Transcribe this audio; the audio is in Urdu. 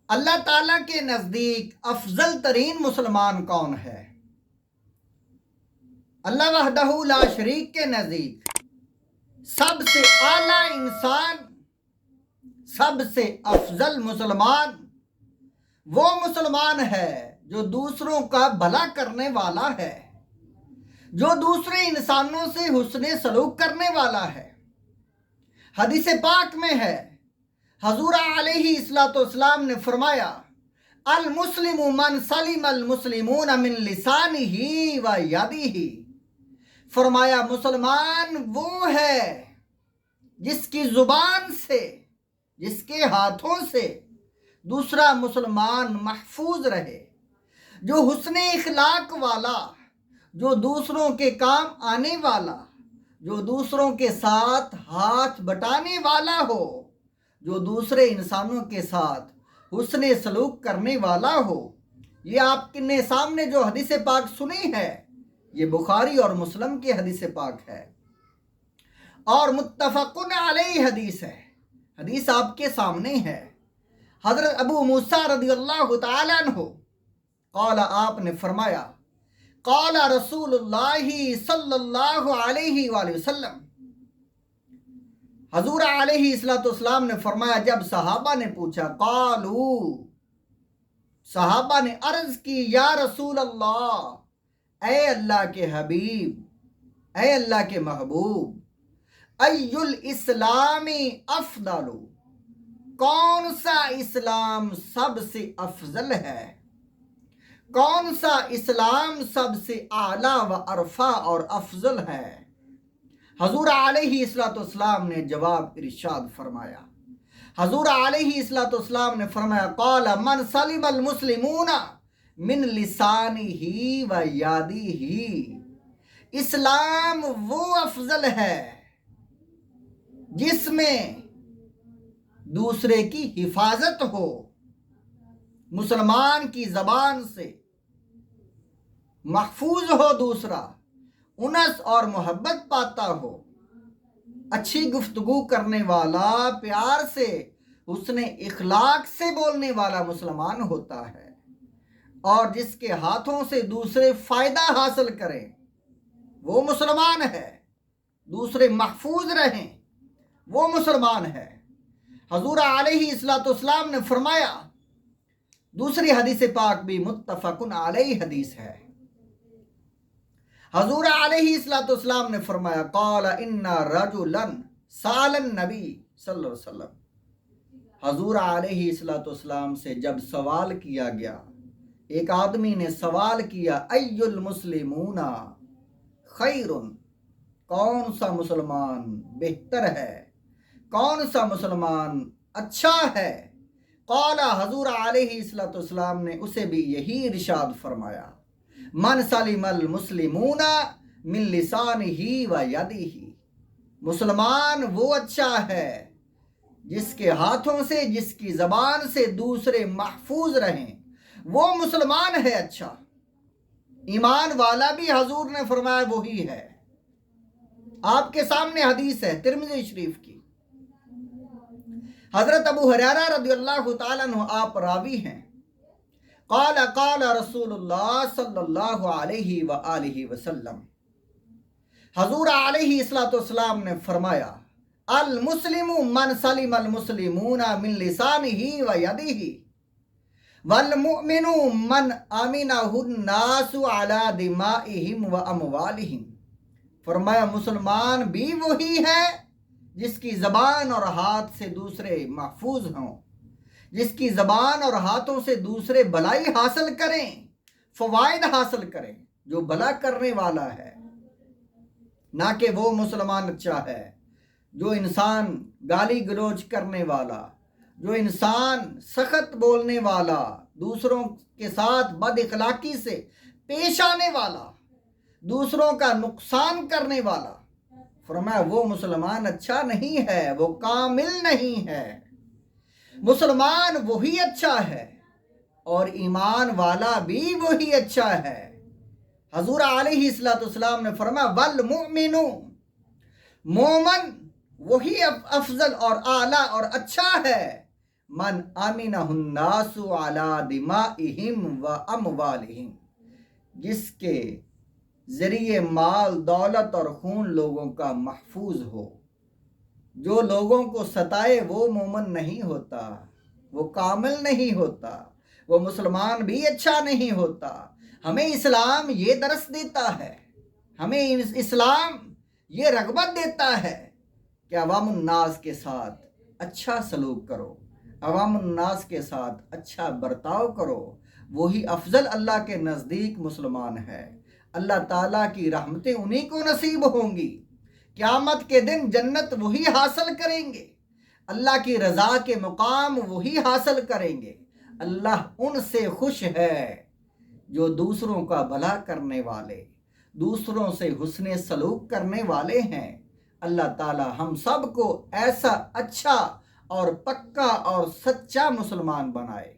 اللہ تعالیٰ کے نزدیک افضل ترین مسلمان کون ہے؟ اللہ وحدہ لا شریک کے نزدیک سب سے اعلیٰ انسان، سب سے افضل مسلمان وہ مسلمان ہے جو دوسروں کا بھلا کرنے والا ہے، جو دوسرے انسانوں سے حسن سلوک کرنے والا ہے۔ حدیث پاک میں ہے، حضور علیہ الصلوۃ والسلام نے فرمایا، المسلم من سلم المسلمون من لسانہ و یدہ، فرمایا مسلمان وہ ہے جس کی زبان سے، جس کے ہاتھوں سے دوسرا مسلمان محفوظ رہے، جو حسن اخلاق والا، جو دوسروں کے کام آنے والا، جو دوسروں کے ساتھ ہاتھ بٹانے والا ہو، جو دوسرے انسانوں کے ساتھ حسن سلوک کرنے والا ہو۔ یہ آپ کے سامنے جو حدیث پاک سنی ہے، یہ بخاری اور مسلم کی حدیث پاک ہے اور متفقن علیہ حدیث ہے۔ حدیث آپ کے سامنے ہے۔ حضرت ابو موسیٰ رضی اللہ تعالیٰ عنہ قال، آپ نے فرمایا، قال رسول اللہ صلی اللہ علیہ وآلہ وسلم، حضور علیہ الصلوۃ والسلام نے فرمایا، جب صحابہ نے پوچھا، قالو، صحابہ نے عرض کی، یا رسول اللہ، اے اللہ کے حبیب، اے اللہ کے محبوب، ای الاسلام افضل، کون سا اسلام سب سے افضل ہے؟ کون سا اسلام سب سے اعلیٰ و ارفع اور افضل ہے؟ حضور علیہ الصلوۃ والسلام نے جواب ارشاد فرمایا، حضور علیہ الصلوۃ والسلام نے فرمایا، قال من سلم المسلمون من لسانہ و یدہ، اسلام وہ افضل ہے جس میں دوسرے کی حفاظت ہو، مسلمان کی زبان سے محفوظ ہو، دوسرا انس اور محبت پاتا ہو، اچھی گفتگو کرنے والا، پیار سے، حسن اخلاق سے بولنے والا مسلمان ہوتا ہے، اور جس کے ہاتھوں سے دوسرے فائدہ حاصل کریں وہ مسلمان ہے، دوسرے محفوظ رہیں وہ مسلمان ہے۔ حضور علیہ الصلوۃ والسلام نے فرمایا، دوسری حدیث پاک بھی متفقن علیہ حدیث ہے، حضور علیہ الصلوۃ والسلام نے فرمایا، قال ان رجلا سأل النبی صلی اللہ علیہ وسلم، حضور علیہ الصلوۃ والسلام سے جب سوال کیا گیا، ایک آدمی نے سوال کیا، ای المسلمون خیر، کون سا مسلمان بہتر ہے، کون سا مسلمان اچھا ہے؟ قال، حضور علیہ الصلوۃ والسلام نے اسے بھی یہی ارشاد فرمایا، من سلم المسلمون من لسانہ و یدہ، مسلمان وہ اچھا ہے جس کے ہاتھوں سے، جس کی زبان سے دوسرے محفوظ رہیں، وہ مسلمان ہے اچھا۔ ایمان والا بھی حضور نے فرمایا وہی ہے۔ آپ کے سامنے حدیث ہے ترمذی شریف کی، حضرت ابو ہریرہ رضی اللہ تعالیٰ عنہ آپ راوی ہیں، قال قال رسول اللہ صلی اللہ علیہ وآلہ وسلم، حضور علیہ الصلوۃ والسلام نے فرمایا، المسلم من سلم المسلمون من لسانہ و یدہ، والمؤمن من امنہ الناس علی دمائہم و اموالہم، فرمایا مسلمان بھی وہی ہے جس کی زبان اور ہاتھ سے دوسرے محفوظ ہوں، جس کی زبان اور ہاتھوں سے دوسرے بھلائی حاصل کریں، فوائد حاصل کریں، جو بھلا کرنے والا ہے، نہ کہ وہ مسلمان اچھا ہے جو انسان گالی گلوچ کرنے والا، جو انسان سخت بولنے والا، دوسروں کے ساتھ بد اخلاقی سے پیش آنے والا، دوسروں کا نقصان کرنے والا، فرمایا وہ مسلمان اچھا نہیں ہے، وہ کامل نہیں ہے۔ مسلمان وہی اچھا ہے اور ایمان والا بھی وہی اچھا ہے۔ حضور علیہ الصلوۃ والسلام نے فرمایا، والمؤمن، مومن وہی افضل اور اعلیٰ اور اچھا ہے، من امنہ الناس علی دمائہم و اموالہم، جس کے ذریعے مال، دولت اور خون لوگوں کا محفوظ ہو۔ جو لوگوں کو ستائے وہ مومن نہیں ہوتا، وہ کامل نہیں ہوتا، وہ مسلمان بھی اچھا نہیں ہوتا۔ ہمیں اسلام یہ درس دیتا ہے، ہمیں اسلام یہ رغبت دیتا ہے کہ عوام الناس کے ساتھ اچھا سلوک کرو، عوام الناس کے ساتھ اچھا برتاؤ کرو، وہی افضل اللہ کے نزدیک مسلمان ہے۔ اللہ تعالیٰ کی رحمتیں انہی کو نصیب ہوں گی۔ قیامت کے دن جنت وہی حاصل کریں گے، اللہ کی رضا کے مقام وہی حاصل کریں گے۔ اللہ ان سے خوش ہے جو دوسروں کا بھلا کرنے والے، دوسروں سے حسن سلوک کرنے والے ہیں۔ اللہ تعالی ہم سب کو ایسا اچھا اور پکا اور سچا مسلمان بنائے۔